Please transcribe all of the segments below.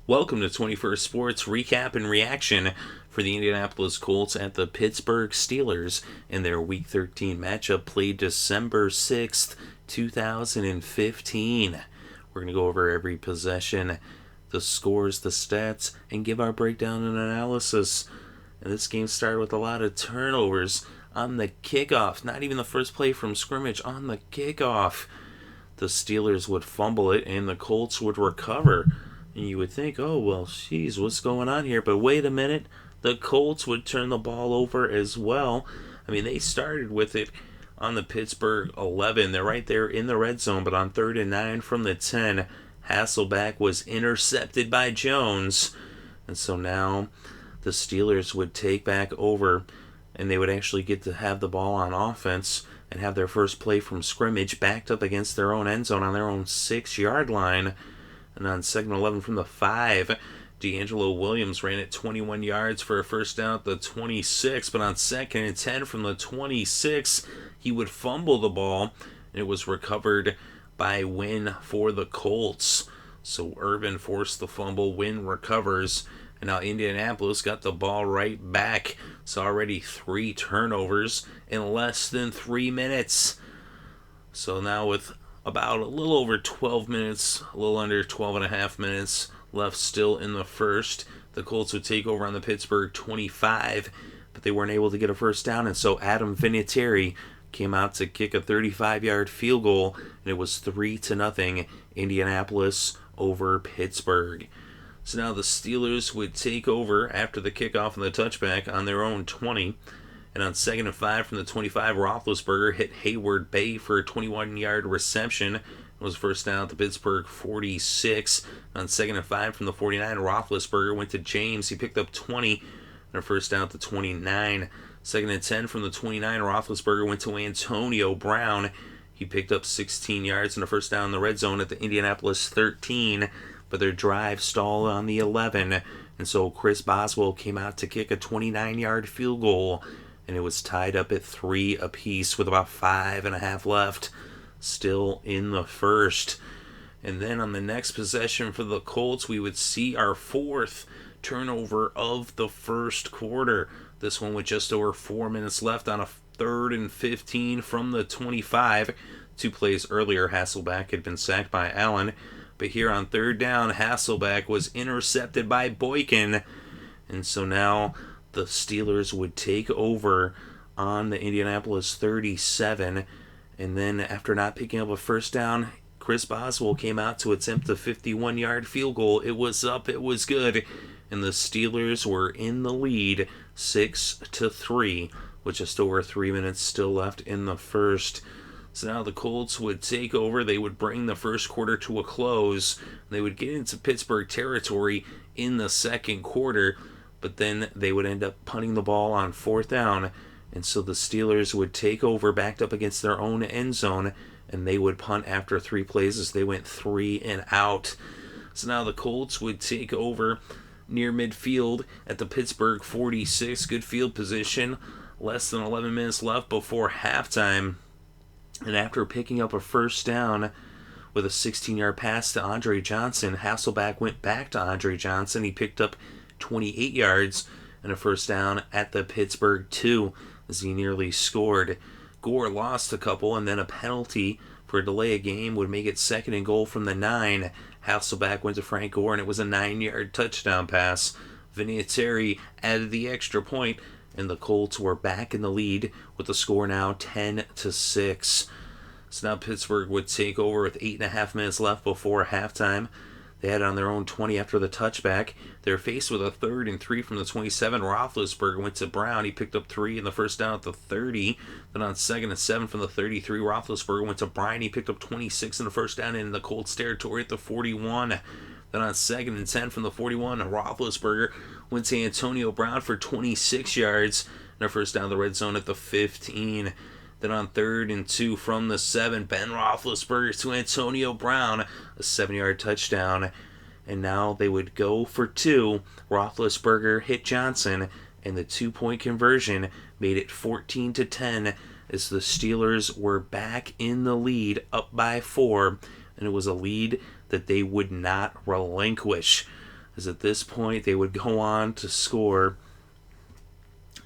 Welcome to 21st Sports Recap and Reaction for the Indianapolis Colts at the Pittsburgh Steelers in their Week 13 matchup played December 6th, 2015. We're going to go over every possession, the scores, the stats, and give our breakdown and analysis. And this game started with a lot of turnovers on the kickoff. Not even the first play from scrimmage, on the kickoff. The Steelers would fumble it and the Colts would recover. And you would think, oh, well, geez, what's going on here? But wait a minute, the Colts would turn the ball over as well. I mean, they started with it on the Pittsburgh 11. They're right there in the red zone, but on 3rd and 9 from the 10, Hasselbeck was intercepted by Jones. And so now the Steelers would take back over, and they would actually get to have the ball on offense and have their first play from scrimmage backed up against their own end zone on their own 6-yard line. And on 2nd and 11 from the 5, DeAngelo Williams ran it 21 yards for a first down at the 26. But on 2nd and 10 from the 26, he would fumble the ball, and it was recovered by Wynn for the Colts. So Irvin forced the fumble, Wynn recovers, and now Indianapolis got the ball right back. So already 3 turnovers in less than 3 minutes. So now with about a little over 12 minutes, a little under 12 and a half minutes left still in the first, the Colts would take over on the Pittsburgh 25, but they weren't able to get a first down, and so Adam Vinatieri came out to kick a 35-yard field goal, and it was 3-0 Indianapolis over Pittsburgh. So now the Steelers would take over after the kickoff and the touchback on their own 20. And on 2nd and 5 from the 25, Roethlisberger hit Hayward Bay for a 21-yard reception. It was first down at the Pittsburgh 46. On 2nd and 5 from the 49, Roethlisberger went to James. He picked up 20 and a first down at the 29. 2nd and 10 from the 29, Roethlisberger went to Antonio Brown. He picked up 16 yards and a first down in the red zone at the Indianapolis 13. But their drive stalled on the 11. And so Chris Boswell came out to kick a 29-yard field goal. And it was tied up at 3 apiece with about 5.5 left, still in the first. And then on the next possession for the Colts, we would see our 4th turnover of the first quarter. This one with just over 4 minutes left on a 3rd and 15 from the 25. 2 plays earlier, Hasselbeck had been sacked by Allen. But here on 3rd down, Hasselbeck was intercepted by Boykin. And so now the Steelers would take over on the Indianapolis 37, and then after not picking up a first down, Chris Boswell came out to attempt a 51-yard field goal. It was up, it was good, and the Steelers were in the lead 6-3 with just over 3 minutes still left in the first. So now the Colts would take over. They would bring the first quarter to a close. They would get into Pittsburgh territory in the second quarter, but then they would end up punting the ball on 4th down, and so the Steelers would take over backed up against their own end zone, and they would punt after 3 plays as they went 3 and out. So now the Colts would take over near midfield at the Pittsburgh 46, good field position, less than 11 minutes left before halftime, and after picking up a first down with a 16-yard pass to Andre Johnson, Hasselbeck went back to Andre Johnson. He picked up 28 yards and a first down at the Pittsburgh 2 as he nearly scored. Gore lost a couple, and then a penalty for a delay of game would make it 2nd and goal from the 9. Hasselbeck went to Frank Gore, and it was a 9-yard touchdown pass. Vinatieri added the extra point, and the Colts were back in the lead with the score now 10-6. So now Pittsburgh would take over with 8.5 minutes left before halftime. They had it on their own 20 after the touchback. They were faced with a 3rd and 3 from the 27. Roethlisberger went to Brown. He picked up 3 in the first down at the 30. Then on 2nd and 7 from the 33, Roethlisberger went to Bryant. He picked up 26 in the first down in the Colts territory at the 41. Then on 2nd and 10 from the 41, Roethlisberger went to Antonio Brown for 26 yards and a first down in the red zone at the 15. Then on 3rd and 2 from the 7, Ben Roethlisberger to Antonio Brown, a 7-yard touchdown. And now they would go for 2. Roethlisberger hit Johnson, and the 2-point conversion made it 14-10 as the Steelers were back in the lead, up by 4. And it was a lead that they would not relinquish. as at this point they would go on to score.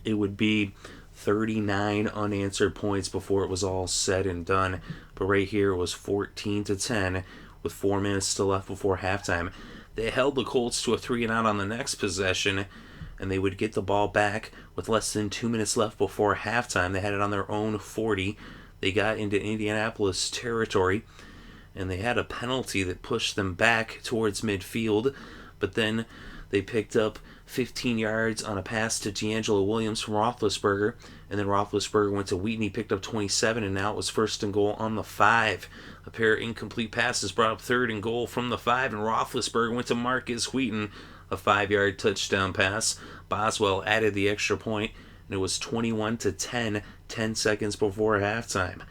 It would be 39 unanswered points before it was all said and done. But right here it was 14-10 with 4 minutes still left before halftime. They held the Colts to a 3-and-out on the next possession, and they would get the ball back with less than 2 minutes left before halftime. They had it on their own 40. They got into Indianapolis territory, and they had a penalty that pushed them back towards midfield, but then they picked up 15 yards on a pass to DeAngelo Williams from Roethlisberger, and then Roethlisberger went to Wheaton. He picked up 27, and now it was 1st and goal on the 5. A pair of incomplete passes brought up 3rd and goal from the 5, and Roethlisberger went to Markus Wheaton, a 5-yard touchdown pass. Boswell added the extra point, and it was 21-10, 10 seconds before halftime.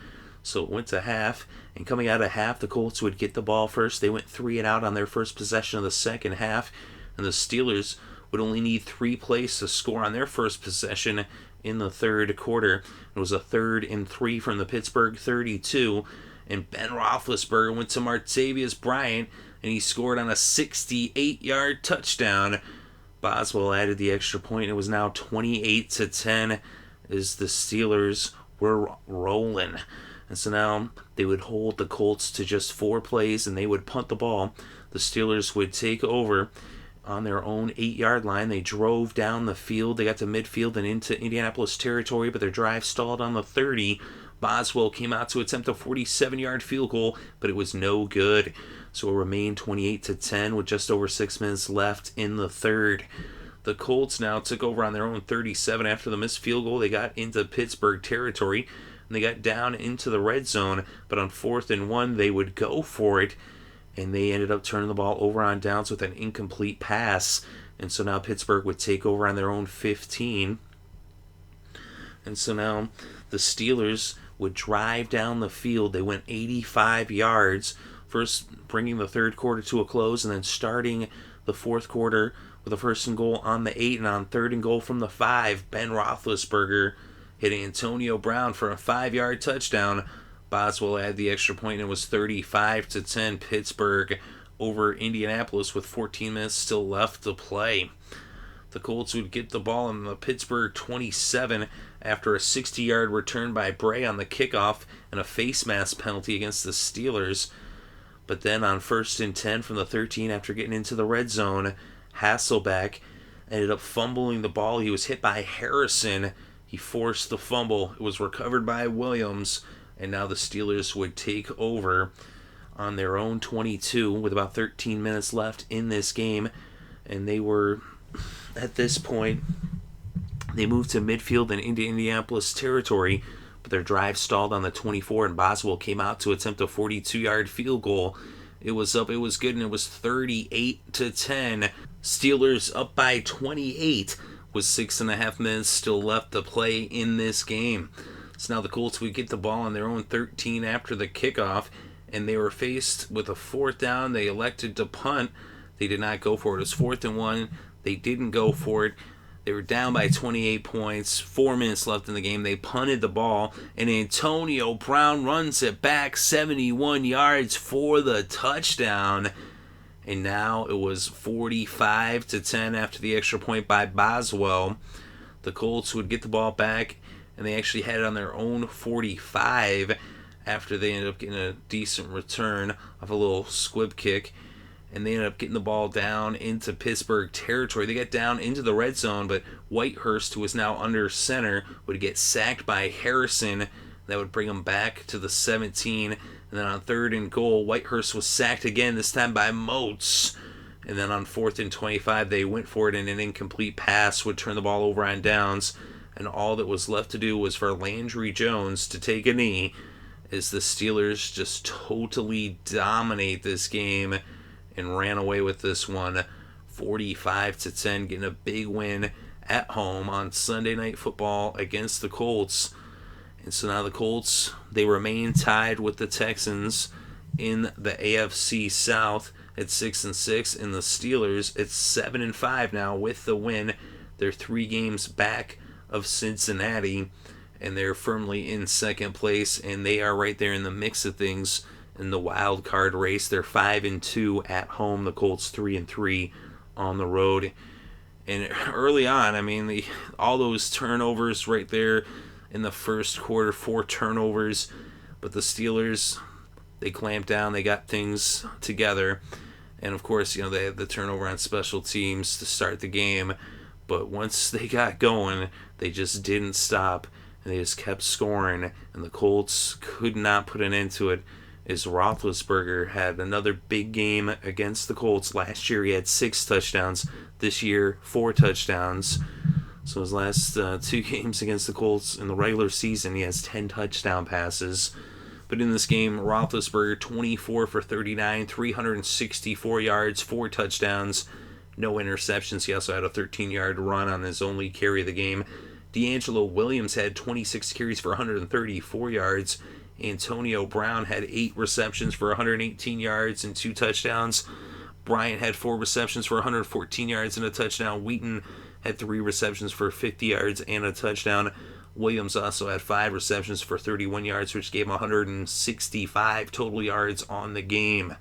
So it went to half, and coming out of half, the Colts would get the ball first. They went 3-and-out on their first possession of the second half, and the Steelers would only need 3 plays to score on their first possession in the third quarter. It was a 3rd and 3 from the Pittsburgh 32, and Ben Roethlisberger went to Martavis Bryant, and he scored on a 68-yard touchdown. Boswell added the extra point, and it was now 28-10 as the Steelers were rolling. And so now they would hold the Colts to just 4 plays, and they would punt the ball. The Steelers would take over on their own 8-yard line. They drove down the field. They got to midfield and into Indianapolis territory, but their drive stalled on the 30. Boswell came out to attempt a 47-yard field goal, but it was no good. So it remained 28-10 with just over 6 minutes left in the third. The Colts now took over on their own 37 after the missed field goal. They got into Pittsburgh territory, and they got down into the red zone, but on 4th and 1, they would go for it, and they ended up turning the ball over on downs with an incomplete pass. And so now Pittsburgh would take over on their own 15. And so now the Steelers would drive down the field. They went 85 yards, first bringing the third quarter to a close, and then starting the fourth quarter with a 1st and goal on the 8, and on 3rd and goal from the 5, Ben Roethlisberger hit Antonio Brown for a 5-yard touchdown. Boswell had the extra point, and it was 35-10 Pittsburgh over Indianapolis with 14 minutes still left to play. The Colts would get the ball in the Pittsburgh 27 after a 60-yard return by Bray on the kickoff and a face mask penalty against the Steelers. But then on 1st and 10 from the 13, after getting into the red zone, Hasselbeck ended up fumbling the ball. He was hit by Harrison. He forced the fumble. It was recovered by Williams, and now the Steelers would take over on their own 22 with about 13 minutes left in this game. And they were, at this point, they moved to midfield and into Indianapolis territory, but their drive stalled on the 24, and Boswell came out to attempt a 42-yard field goal. It was up, it was good, and it was 38-10. Steelers up by 28 with 6.5 minutes still left to play in this game. So now the Colts would get the ball on their own 13 after the kickoff, and they were faced with a 4th down. They elected to punt. They did not go for it. It was 4th and 1. They didn't go for it. They were down by 28 points, 4 minutes left in the game. They punted the ball, and Antonio Brown runs it back 71 yards for the touchdown. And now it was 45-10 after the extra point by Boswell. The Colts would get the ball back, and they actually had it on their own 45 after they ended up getting a decent return off a little squib kick. And they ended up getting the ball down into Pittsburgh territory. They got down into the red zone, but Whitehurst, who was now under center, would get sacked by Harrison. That would bring him back to the 17. And then on 3rd and goal, Whitehurst was sacked again, this time by Moats. And then on 4th and 25, they went for it, and an incomplete pass would turn the ball over on downs. And all that was left to do was for Landry Jones to take a knee, as the Steelers just totally dominate this game and ran away with this one 45-10, getting a big win at home on Sunday Night Football against the Colts. And so now the Colts, they remain tied with the Texans in the AFC South at 6-6, and the Steelers at 7-5 now with the win. They're 3 games back of Cincinnati, and they're firmly in second place, and they are right there in the mix of things in the wild card race. They're 5-2 at home. The Colts 3-3 on the road. And early on, all those turnovers right there in the first quarter, 4 turnovers. But the Steelers, they clamped down, they got things together. And of course, they had the turnover on special teams to start the game. But once they got going, they just didn't stop. And they just kept scoring. And the Colts could not put an end to it, as Roethlisberger had another big game against the Colts. Last year he had 6 touchdowns. This year, 4 touchdowns. So his last 2 games against the Colts in the regular season, he has 10 touchdown passes. But in this game, Roethlisberger, 24 for 39, 364 yards, 4 touchdowns, no interceptions. He also had a 13-yard run on his only carry of the game. DeAngelo Williams had 26 carries for 134 yards. Antonio Brown had 8 receptions for 118 yards and 2 touchdowns. Bryant had 4 receptions for 114 yards and a touchdown. Wheaton had 3 receptions for 50 yards and a touchdown. Williams also had 5 receptions for 31 yards, which gave him 165 total yards on the game.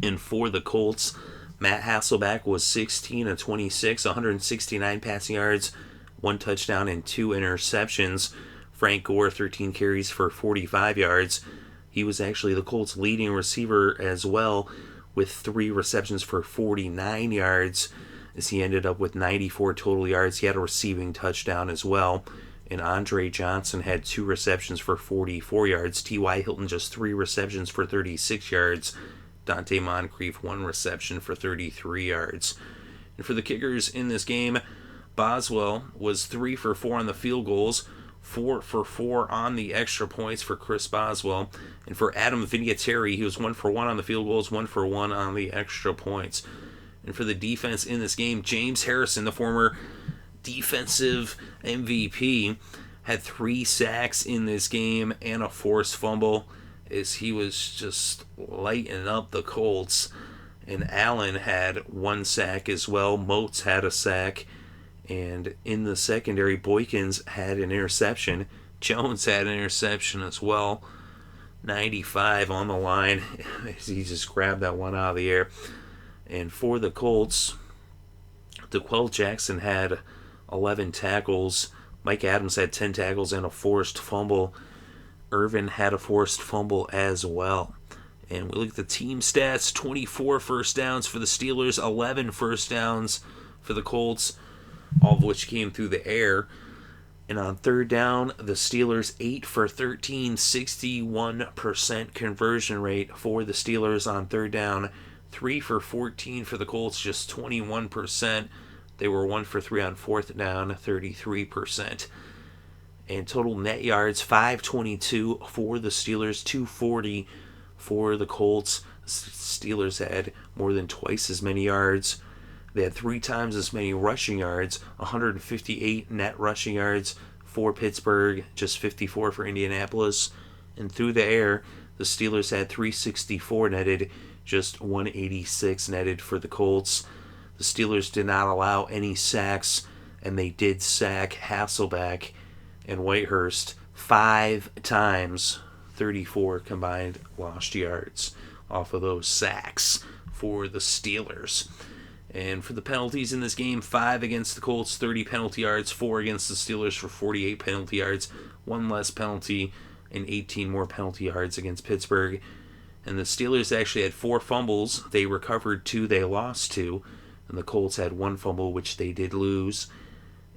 And for the Colts, Matt Hasselbeck was 16 of 26, 169 passing yards, 1 touchdown and 2 interceptions. Frank Gore, 13 carries for 45 yards. He was actually the Colts' leading receiver as well, with 3 receptions for 49 yards, as he ended up with 94 total yards. He had a receiving touchdown as well. And Andre Johnson had 2 receptions for 44 yards. T.Y. Hilton just 3 receptions for 36 yards. Dante Moncrief 1 reception for 33 yards. And for the kickers in this game, Boswell was 3 for 4 on the field goals, 4 for 4 on the extra points for Chris Boswell. And for Adam Vinatieri, he was 1 for 1 on the field goals, 1 for 1 on the extra points. And for the defense in this game, James Harrison, the former defensive MVP, had 3 sacks in this game and a forced fumble, as he was just lighting up the Colts. And Allen had 1 sack as well. Moats had a sack. And in the secondary, Boykins had an interception. Jones had an interception as well. 95 on the line. He just grabbed that one out of the air. And for the Colts, DeQuell Jackson had 11 tackles. Mike Adams had 10 tackles and a forced fumble. Irvin had a forced fumble as well. And we look at the team stats: 24 first downs for the Steelers, 11 first downs for the Colts, all of which came through the air. And on third down, the Steelers 8 for 13, 61% conversion rate for the Steelers on third down. 3 for 14 for the Colts, just 21%. They were 1 for 3 on fourth down, 33%. And total net yards, 522 for the Steelers, 240 for the Colts. The Steelers had more than twice as many yards. They had 3 times as many rushing yards, 158 net rushing yards for Pittsburgh, just 54 for Indianapolis. And through the air, the Steelers had 364 netted, just 186 netted for the Colts. The Steelers did not allow any sacks, and they did sack Hasselbeck and Whitehurst 5 times, 34 combined lost yards off of those sacks for the Steelers. And for the penalties in this game, 5 against the Colts, 30 penalty yards, 4 against the Steelers for 48 penalty yards, 1 less penalty, and 18 more penalty yards against Pittsburgh. And the Steelers actually had 4 fumbles. They recovered 2, they lost 2. And the Colts had 1 fumble, which they did lose.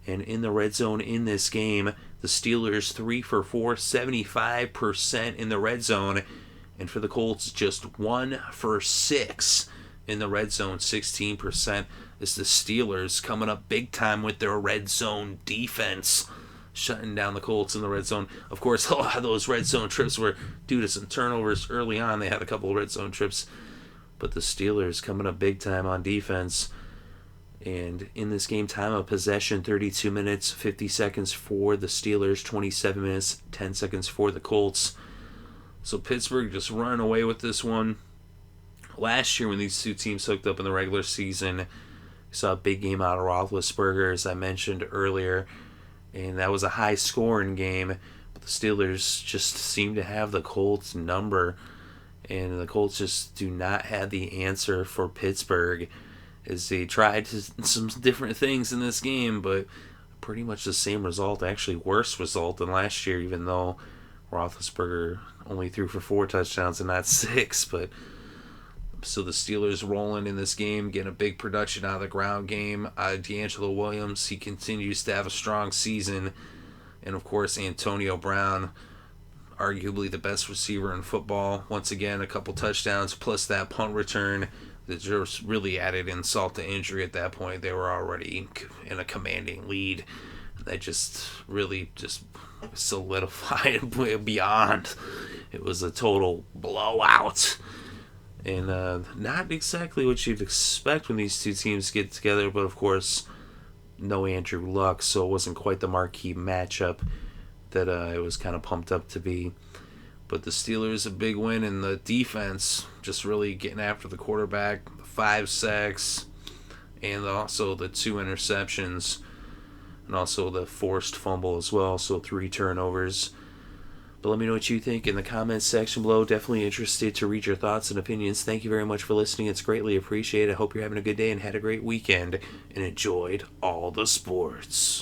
And in the red zone in this game, the Steelers 3 for 4, 75% in the red zone. And for the Colts, just 1 for 6 in the red zone, 16%. It's the Steelers coming up big time with their red zone defense, shutting down the Colts in the red zone. Of course, a lot of those red zone trips were due to some turnovers early on. They had a couple of red zone trips. But the Steelers coming up big time on defense. And in this game, time of possession, 32 minutes, 50 seconds for the Steelers, 27 minutes, 10 seconds for the Colts. So Pittsburgh just running away with this one. Last year when these two teams hooked up in the regular season, we saw a big game out of Roethlisberger, as I mentioned earlier. And that was a high-scoring game. But the Steelers just seem to have the Colts' number. And the Colts just do not have the answer for Pittsburgh, as they tried some different things in this game, but pretty much the same result, actually worse result than last year, even though Roethlisberger only threw for 4 touchdowns and not 6. But so the Steelers rolling in this game, getting a big production out of the ground game. DeAngelo Williams, he continues to have a strong season. And of course, Antonio Brown, arguably the best receiver in football. Once again, a couple touchdowns plus that punt return that just really added insult to injury at that point. They were already in a commanding lead. That just really just solidified beyond. It was a total blowout. And not exactly what you'd expect when these two teams get together, but of course, no Andrew Luck, so it wasn't quite the marquee matchup that it was kind of pumped up to be. But the Steelers, a big win, and the defense just really getting after the quarterback. 5 sacks, and also the 2 interceptions, and also the forced fumble as well, so 3 turnovers. But let me know what you think in the comments section below. Definitely interested to read your thoughts and opinions. Thank you very much for listening. It's greatly appreciated. I hope you're having a good day and had a great weekend and enjoyed all the sports.